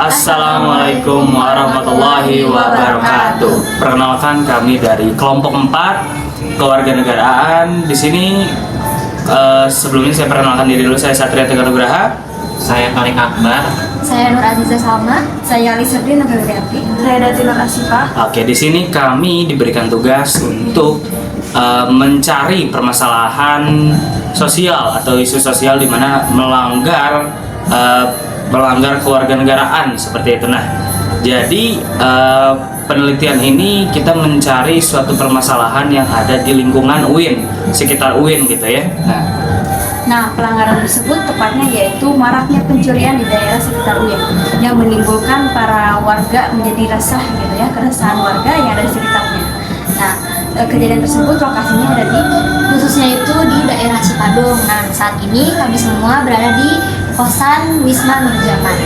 Assalamualaikum warahmatullahi wabarakatuh. Perkenalkan, kami dari kelompok 4 kewarganegaraan. Di sini sebelumnya saya perkenalkan diri dulu. Saya Satria Tegar Nugraha. Saya Torik Akbar. Saya Nur Aziza Salma. Saya Ali Sabri Nagariati. Saya Dati Nur Asifah. Oke, di sini kami diberikan tugas untuk mencari permasalahan sosial atau isu sosial di mana melanggar kewarganegaraan seperti itu. Nah, jadi penelitian ini kita mencari suatu permasalahan yang ada di lingkungan UIN, sekitar UIN gitu ya. Nah, pelanggaran tersebut tepatnya yaitu maraknya pencurian di daerah sekitar UIN yang menimbulkan para warga menjadi resah gitu ya, keresahan warga yang ada di sekitarnya. Nah, kejadian tersebut lokasinya ada di khususnya itu di daerah Cipadung. Nah, saat ini kami semua berada di kosan Wisma Nurjaman.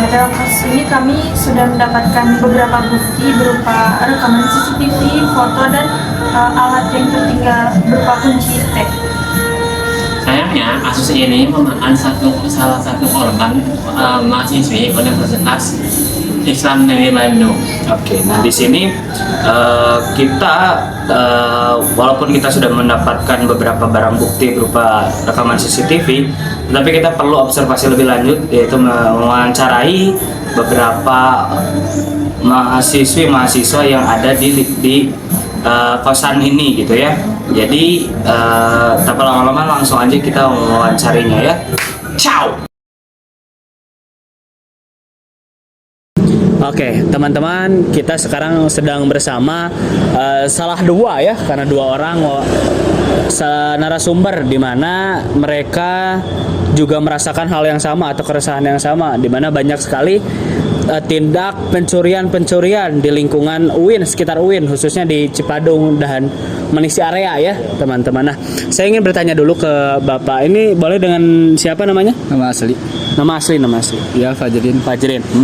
Dalam kasus ini kami sudah mendapatkan beberapa bukti berupa rekaman CCTV, foto, dan alat yang tertinggal berupa kunci T. Sayangnya kasus ini memakan salah satu korban mahasiswi Universitas Islam Negeri Bandung. Oke, nah di sini kita walaupun kita sudah mendapatkan beberapa barang bukti berupa rekaman CCTV, tapi kita perlu observasi lebih lanjut, yaitu mewawancarai beberapa mahasiswa yang ada di kosan ini gitu ya. Jadi tanpa lama-lama langsung aja kita mewawancarinya ya. Ciao. Oke, teman-teman, kita sekarang sedang bersama salah dua ya, karena dua orang narasumber di mana mereka juga merasakan hal yang sama atau keresahan yang sama, di mana banyak sekali tindak pencurian di lingkungan UIN, sekitar UIN, khususnya di Cipadung dan mengisi area ya, teman-teman. Nah, saya ingin bertanya dulu ke Bapak. Ini boleh dengan siapa namanya? Nama asli. Nama asli. Ya, Fajrin.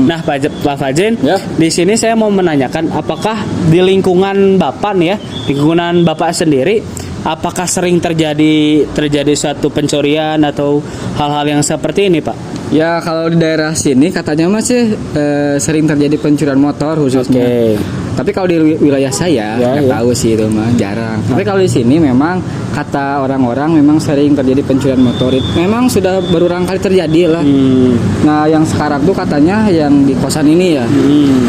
Nah, Pak Fajrin, Ya. di sini saya mau menanyakan, apakah di lingkungan Bapak nih ya, lingkungan Bapak sendiri, apakah sering terjadi suatu pencurian atau hal-hal yang seperti ini, Pak? Ya, kalau di daerah sini katanya masih sering terjadi pencurian motor khususnya. Oke. Tapi kalau di wilayah saya nggak tahu sih itu mah, jarang. Tapi kalau di sini memang kata orang-orang memang sering terjadi pencurian motor. Memang sudah berulang kali terjadi lah. Nah, yang sekarang tuh katanya yang di kosan ini ya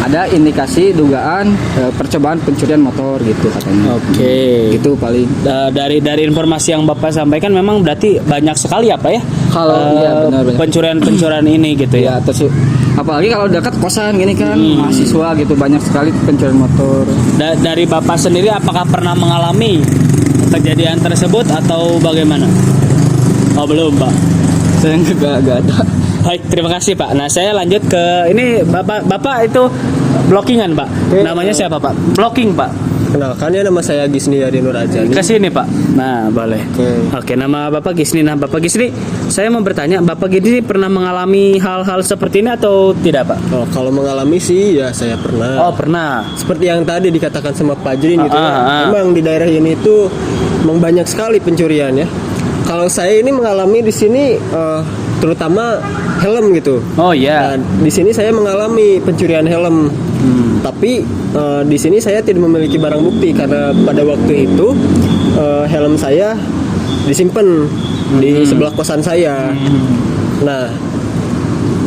ada indikasi dugaan percobaan pencurian motor gitu katanya. Oke. Gitu paling. Dari informasi yang Bapak sampaikan memang berarti banyak sekali ya, Pak ya? Kalau iya benar-benar. Pencurian ini gitu ya. Ya, terus apalagi kalau dekat kosan gini kan mahasiswa gitu, banyak sekali pencurian motor. Dari Bapak sendiri apakah pernah mengalami kejadian tersebut atau bagaimana? Oh, belum, Pak. Saya nggak ada. Baik, terima kasih, Pak. Nah, saya lanjut ke ini. Bapak itu blockingan, Pak. Namanya siapa, Pak? Blocking, Pak. Kenalkan, ya, nama saya Gisni Yari Nur Ajani. Ke sini, Pak. Nah, boleh. Oke, nama Bapak Gisni. Nah, Bapak Gisni, saya mau bertanya, Bapak Gisni pernah mengalami hal-hal seperti ini atau tidak, Pak? Oh, kalau mengalami sih ya saya pernah. Oh, pernah. Seperti yang tadi dikatakan sama Pak Jrin gitu ya. Memang di daerah ini tuh memang banyak sekali pencurian ya. Kalau saya ini mengalami di sini terutama helm gitu. Oh iya. Nah, di sini saya mengalami pencurian helm. Tapi di sini saya tidak memiliki barang bukti karena pada waktu itu helm saya disimpan di sebelah kosan saya. Nah,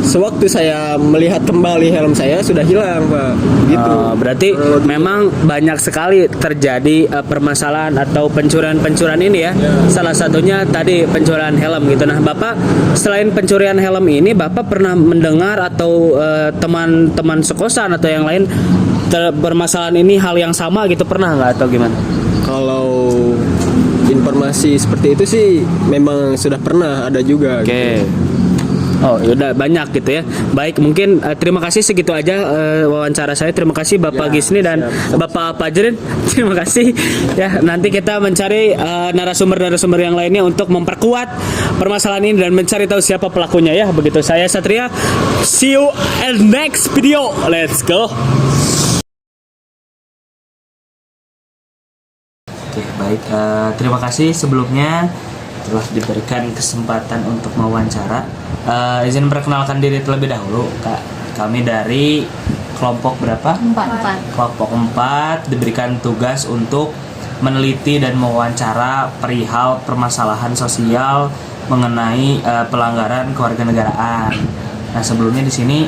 sewaktu saya melihat kembali helm saya sudah hilang, Pak. Gitu. Berarti memang banyak sekali terjadi permasalahan atau pencurian ini ya. Salah satunya tadi pencurian helm gitu. Nah, Bapak selain pencurian helm ini, Bapak pernah mendengar atau teman-teman sekosan atau yang lain permasalahan ini hal yang sama gitu, pernah nggak atau gimana? Kalau informasi seperti itu sih memang sudah pernah ada juga. Oke. Oh, yaudah banyak gitu ya. Baik, mungkin terima kasih, segitu aja wawancara saya. Terima kasih Bapak Gisni dan Bapak Fajrin. Terima kasih. Ya, nanti kita mencari narasumber-narasumber yang lainnya untuk memperkuat permasalahan ini dan mencari tahu siapa pelakunya ya. Begitu, saya Satria. See you in next video. Let's go. Oke, baik. Terima kasih sebelumnya telah diberikan kesempatan untuk mewawancara. Izin perkenalkan diri terlebih dahulu, Kak. Kami dari kelompok berapa? 4. Kelompok 4 diberikan tugas untuk meneliti dan mewawancara perihal permasalahan sosial mengenai pelanggaran kewarganegaraan. Nah, sebelumnya di sini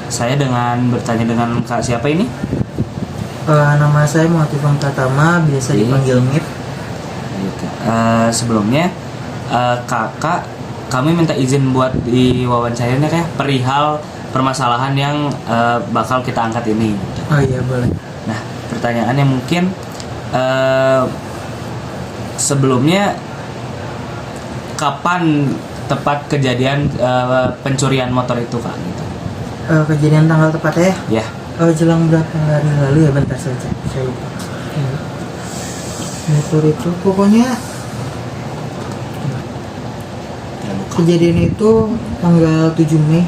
saya dengan bertanya dengan Kak siapa ini? Nama saya Muhatifan Pratama, biasa dipanggil Mip. Sebelumnya kakak, kami minta izin buat diwawancarain ya perihal permasalahan yang bakal kita angkat ini. Oh iya, boleh. Nah, pertanyaannya mungkin sebelumnya kapan tepat kejadian pencurian motor itu, Kak? Gitu. Kejadian tanggal tepatnya Ya. jelang berapa hari lalu ya, bentar saja, saya lupa. Motor itu pokoknya kejadian itu tanggal 7 Mei.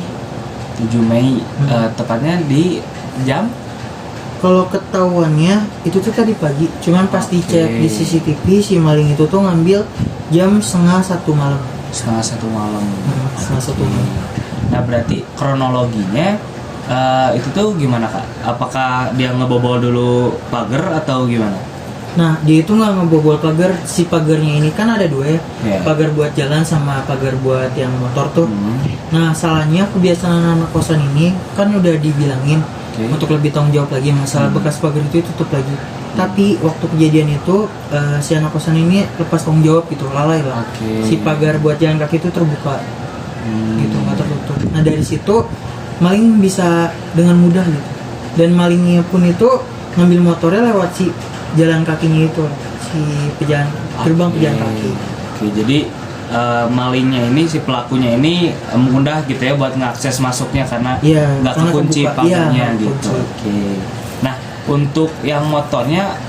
7 Mei, tepatnya di jam Kalau ketahuannya itu tuh tadi pagi, cuman pas dicek di CCTV si maling itu tuh ngambil jam 12:30 malam. 12:30 malam. 12:30 malam. Nah, berarti kronologinya itu tuh gimana, Kak? Apakah dia ngebobol dulu pagar atau gimana? Nah, dia itu nggak ngebobol pagar. Si pagarnya ini kan ada dua ya, Iya. pagar buat jalan sama pagar buat yang motor tuh. Hmm. Nah, salahnya kebiasaan anak kosan ini kan udah dibilangin untuk lebih tanggung jawab lagi masalah bekas pagar itu tutup lagi. Tapi waktu kejadian itu si anak kosan ini lepas tanggung jawab gitu, lalai lah. Si pagar buat jalan kaki itu terbuka, gitu nggak tertutup. Nah, dari situ maling bisa dengan mudah gitu. Dan malingnya pun itu ngambil motornya lewat si jalan kakinya itu, si pejalan gerbang pejalan kaki. Oke, jadi malingnya ini, si pelakunya ini mudah gitu ya buat ngakses masuknya karena Iya, nggak karena kekunci kebuka. pagarnya Iya, gitu. kunci. Oke. Nah, untuk yang motornya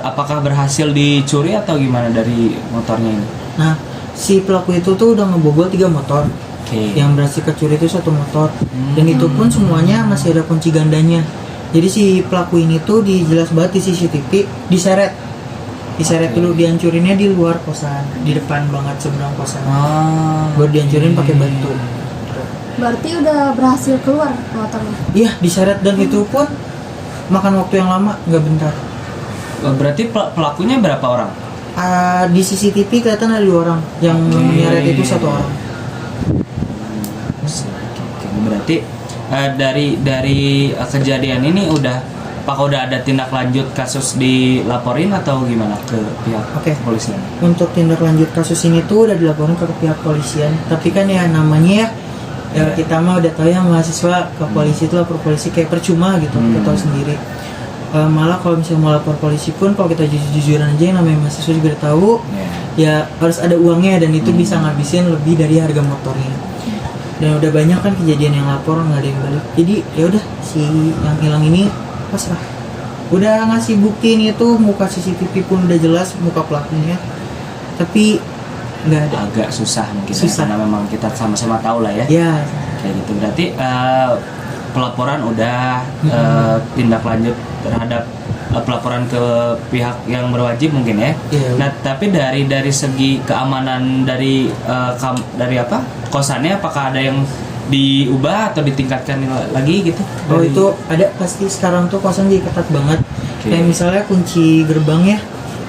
apakah berhasil dicuri atau gimana dari motornya ini? Nah, si pelaku itu tuh udah ngebobol 3 motor. Oke. Yang berhasil kecuri itu 1 motor. Dan itu pun semuanya masih ada kunci gandanya. Jadi si pelaku ini tuh jelas banget di CCTV diseret dulu, dihancurinnya di luar kosan, di depan banget seberang kosan. Baru dihancurin pakai batu. Berarti udah berhasil keluar motornya. Iya, diseret dan itu pun makan waktu yang lama, nggak bentar. Berarti pelakunya berapa orang? Di CCTV kelihatan ada 2 orang, yang menyeret itu 1 orang. Oke, berarti dari kejadian ini apakah udah ada tindak lanjut kasus dilaporin atau gimana ke pihak kepolisian? Untuk tindak lanjut kasus ini tuh udah dilaporin ke pihak kepolisian. Tapi kan ya namanya ya kita mah udah tahu ya, mahasiswa ke polisi itu lapor polisi kayak percuma gitu, kita tahu sendiri. Malah kalau misalnya mau lapor polisi pun kalau kita jujur-jujuran aja, yang namanya mahasiswa juga udah tahu ya harus ada uangnya, dan itu bisa ngabisin lebih dari harga motornya. Dan udah banyak kan kejadian yang lapor nggak ada yang balik. Jadi ya udah, si yang hilang ini pasrah. Udah ngasih buktiin itu, muka CCTV pun udah jelas muka pelakunya, tapi nggak ada. Agak susah mungkin Susah. karena memang kita sama-sama tahu lah ya. Ya, Kayak gitu. Berarti pelaporan udah tindak lanjut terhadap pelaporan ke pihak yang berwajib mungkin ya. Iya. Nah, tapi dari segi keamanan dari kosannya, apakah ada yang diubah atau ditingkatkan lagi gitu? oh itu ada pasti. Sekarang tuh kosan jadi ketat banget. Kayak misalnya kunci gerbangnya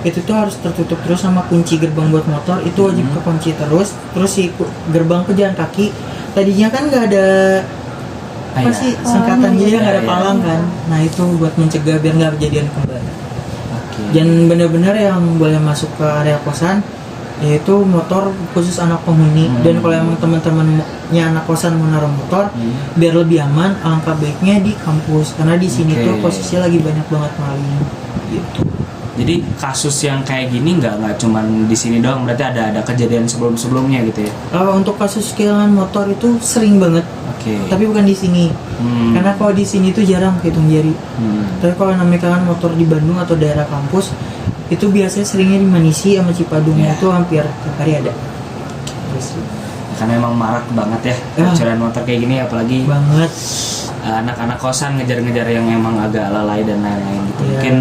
itu tuh harus tertutup terus, sama kunci gerbang buat motor itu wajib kekunci terus. Terus si gerbang pejalan kaki tadinya kan nggak ada apa sih, sengkatan, jadi nggak ada palang kan. Nah itu buat mencegah biar nggak kejadian kembali. Dan benar-benar yang boleh masuk ke area kosan yaitu motor khusus anak penghuni. Dan kalau emang teman-temannya anak kosan mau naruh motor biar lebih aman, alangkah baiknya di kampus, karena di sini tuh posisinya lagi banyak banget maling gitu. Jadi kasus yang kayak gini nggak cuman di sini doang, berarti ada kejadian sebelumnya gitu ya? Untuk kasus kehilangan motor itu sering banget. Tapi bukan di sini. Karena kalau di sini tuh jarang, hitung jari. Tapi kalau namanya kehilangan motor di Bandung atau daerah kampus, itu biasanya seringnya di Manisi sama Cipadung. Itu hampir tiap hari ada. Karena emang marak banget ya pencurian motor kayak gini, apalagi banget anak-anak kosan ngejar-ngejar yang emang agak lalai dan lain-lain gitu. Mungkin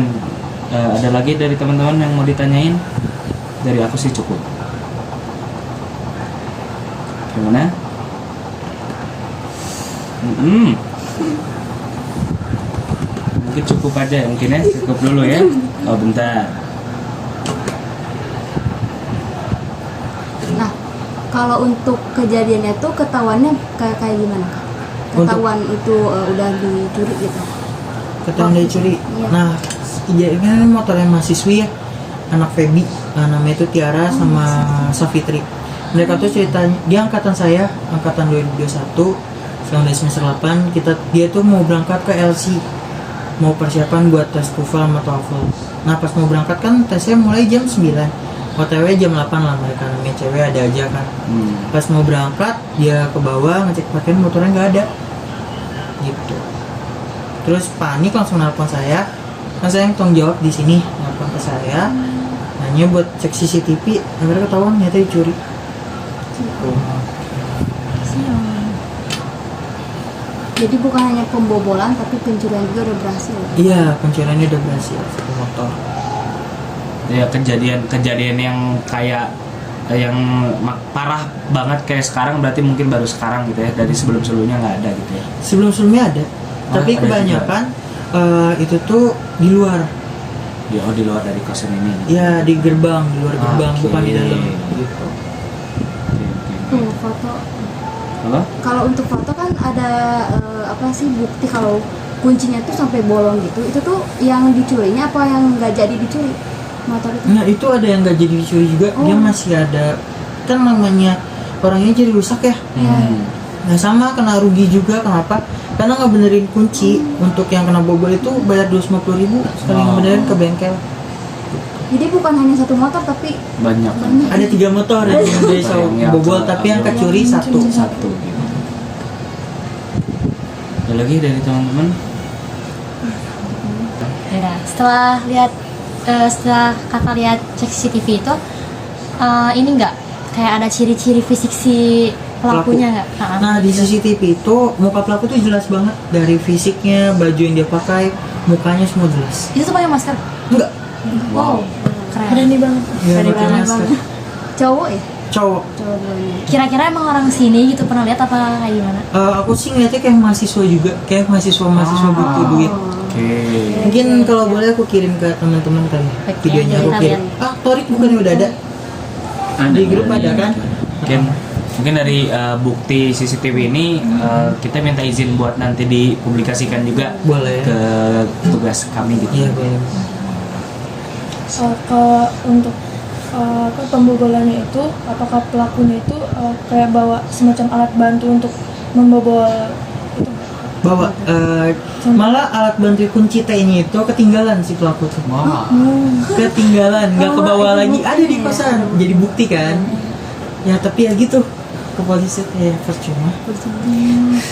ada lagi dari teman-teman yang mau ditanyain? Dari aku sih cukup. Gimana? Mungkin cukup aja mungkin ya, cukup dulu ya. Oh bentar. Nah, kalau untuk kejadiannya tuh ketahuannya kayak gimana Kak? Ketahuan itu udah dicuri gitu. Ketahuan dia curi. Iya. Nah, iya kan motornya mahasiswi ya, anak Feby, namanya itu Tiara sama Safitri. Mereka tuh ceritanya, dia angkatan saya, angkatan 2021, sedang dari semester 8, dia tuh mau berangkat ke LC, mau persiapan buat tes TOEFL sama TOEFL. Nah pas mau berangkat kan tesnya mulai jam 9, OTW jam 8 lah, mereka namanya cewek ada aja kan. Pas mau berangkat, dia ke bawah ngecek pakaian, motornya nggak ada gitu. Terus panik langsung nelpon saya, kan saya yang tanggung jawab di sini, nelpon ke saya, nanya buat cek CCTV, akhirnya ketahuan ternyata dicuri. Jadi bukan hanya pembobolan tapi pencurian juga udah berhasil. Iya, pencuriannya udah berhasil satu motor. Ya kejadian yang kayak yang parah banget kayak sekarang berarti mungkin baru sekarang gitu ya, dari sebelumnya nggak ada gitu ya. Sebelumnya ada, tapi ada kebanyakan itu tuh di luar. Di luar dari kosan ini. Ya di gerbang, di luar gerbang, Oke. bukan di dalam. Gitu. Foto. Halo? Kalau untuk foto kan ada apa sih bukti kalau kuncinya tuh sampai bolong gitu. Itu tuh yang dicurinya apa yang nggak jadi dicuri motor itu? Nah itu ada yang nggak jadi dicuri juga, dia masih ada, kan namanya orangnya jadi rusak ya. Nah sama kena rugi juga, kenapa? Karena nggak benerin kunci. Untuk yang kena bobol itu bayar 250.000 sekali ngebenerin ke bengkel. Jadi bukan hanya satu motor tapi Banyak. Ada 3 motor yang dari Yang bobol, tapi yang kecuri satu. Satu gitu. Ada lagi dari teman-teman? Ya, setelah kakak lihat cek CCTV itu, ini enggak kayak ada ciri-ciri fisik si pelakunya nggak? Nah di CCTV itu muka pelaku tuh jelas banget, dari fisiknya, baju yang dia pakai, mukanya semua jelas. Itu tuh pakai masker? Enggak, Wow, keren. berani banget. ya Berani pakai banget. masker. Cowok ya? Cowok. Cowok dulunya. Kira-kira emang orang sini gitu pernah lihat apa kayak gimana? Aku sih ngeliatnya kayak mahasiswa juga, kayak mahasiswa butuh duit. Oke. Mungkin kalau boleh aku kirim ke teman-teman kali ya, Oke, videonya aku kita kirim. lihat. Torik bukannya udah ada? Di grup ada kan? Mungkin dari bukti CCTV ini kita minta izin buat nanti dipublikasikan juga Boleh. ke tugas kami gitu. Iya boleh. Kalau untuk pembobolannya itu, apakah pelakunya itu kayak bawa semacam alat bantu untuk membobol itu? Bawa malah alat bantu kunci T-nya itu ketinggalan si pelaku tuh. Wah. Ketinggalan, nggak kebawa lagi, ada di kosan, jadi bukti kan. Ya tapi ya gitu, ke polisi ya percuma.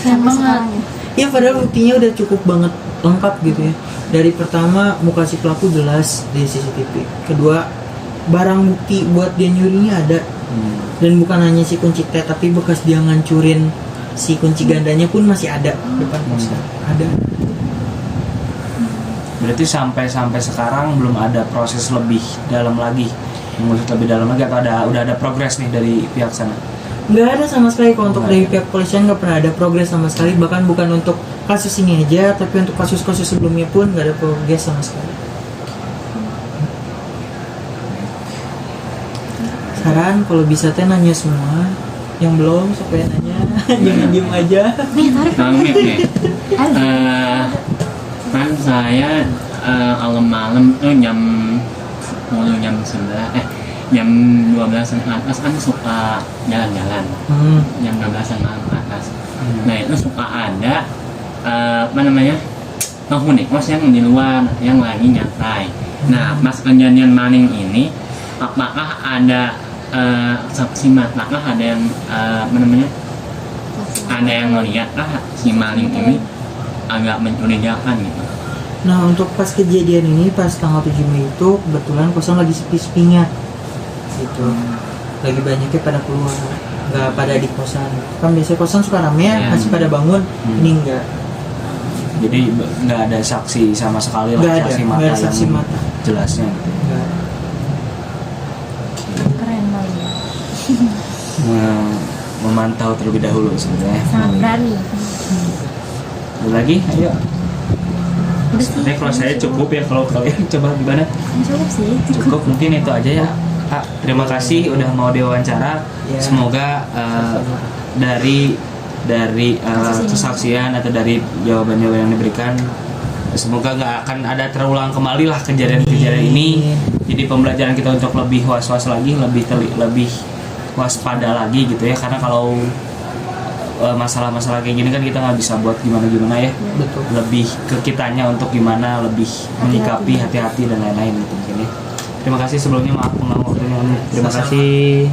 Sampai sekarang ya. Ya padahal buktinya udah cukup banget lengkap gitu ya. Dari pertama muka si pelaku jelas di CCTV. Kedua barang bukti buat dia nyurinya ada. Dan bukan hanya si kunci T, tapi bekas dia ngancurin si kunci gandanya pun masih ada depan kosan. Ada. Berarti sampai sekarang belum ada proses lebih dalam lagi, mengusut lebih dalam lagi, atau udah ada progres nih dari pihak sana? Nggak ada sama sekali kalau untuk Nggak dari ada. pihak kepolisian, nggak pernah ada progres sama sekali, bahkan bukan untuk kasus ini aja, tapi untuk kasus-kasus sebelumnya pun nggak ada progres sama sekali. Saran kalau bisa teh nanya semua, yang belum supaya nanya, jangan diem aja. Nih. Kan saya malam tuh jam 12-an ke atas kan suka jalan-jalan. Jam 12-an malam ke atas. Nah itu suka ada penghuni kos yang di luar yang lagi nyantai. Nah pas kejadian maling ini, apakah ada saksi matakah ada yang ada yang ngeliat si maling ini agak mencurigakan gitu? Nah untuk pas kejadian ini, pas tanggal 7 Mei itu kebetulan kosan lagi sepi-sepinya gitu, lagi banyaknya pada keluar, nggak pada di kosan. Kan biasanya kosan suka rame ya, masih pada bangun. Ini enggak. Jadi nggak ada saksi sama sekali lah, Nggak ada, saksi mata nggak ada saksi yang mata. jelasnya gitu. Enggak. Keren banget. Nah, mohon memantau terlebih dahulu sebenarnya. sangat berani. Ada lagi? Ayo. Udah sih. Sebenarnya kalau saya cukup ya, kalau kalian coba gimana? Cukup sih. Cukup, mungkin itu aja ya. Pak, terima kasih udah mau diwawancara. Ya. Semoga dari kesaksian atau dari jawaban-jawaban yang diberikan, semoga nggak akan ada terulang kembali lah kejadian-kejadian ini. Jadi pembelajaran kita untuk lebih was-was lagi, lebih waspada lagi gitu ya. Karena kalau masalah-masalah kayak gini kan kita nggak bisa buat gimana-gimana ya. Betul. Lebih ke kitanya untuk gimana lebih menyikapi, hati-hati dan lain-lain gitu mungkin ya. Terima kasih sebelumnya, maaf mengganggu waktunya. Terima kasih.